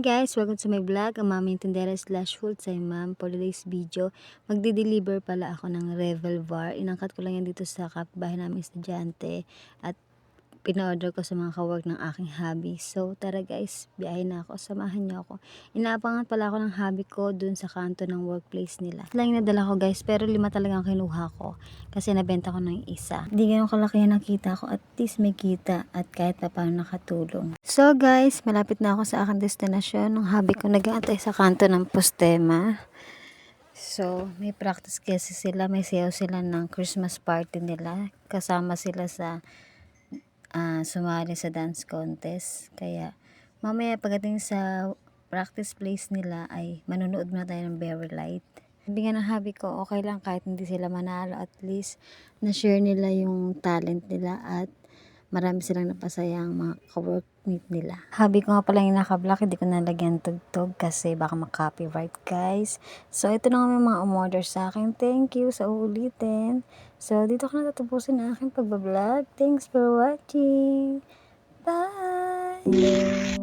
guys! Welcome to my vlog. Ang Mami Tindera / Full Time Mom. For today's video, magdi-deliver pala ako ng Revel Bar. Inangkat ko lang yan dito sa kapitbahay namin estudyante at pina-order ko sa mga kawork ng aking hubby. So tara guys, biyahe na ako. Samahan niyo ako. Inaabangan pala ako ng hubby ko dun sa kanto ng workplace nila. Lang yung nadala ko guys, pero 5 talaga ang kinuha ko. Kasi nabenta ko ng isa. Hindi ganun kalaki yung nakita ko. At least may kita at kahit pa paano nakatulong. So guys, malapit na ako sa aking destinasyon. Nung hubby ko nag-aantay sa kanto ng Postema. So, may practice kasi sila. May sayaw sila ng Christmas party nila. Kasama sila sa sumali sa dance contest. Kaya mamaya pagdating sa practice place nila ay manonood muna tayo ng Very Light. Sabi nga ng hubby ko, okay lang kahit hindi sila manalo, at least na-share nila yung talent nila at marami silang napasayang mga ka-workmate nila. Hubby ko nga pala yung naka-block, hindi ko nalagyan tugtog kasi baka ma-copyright guys. So ito na nga may mga umorder sa akin. Thank you sa uulitin. So dito ko na tatapusin ang aking pagbablog. Thanks for watching. Bye!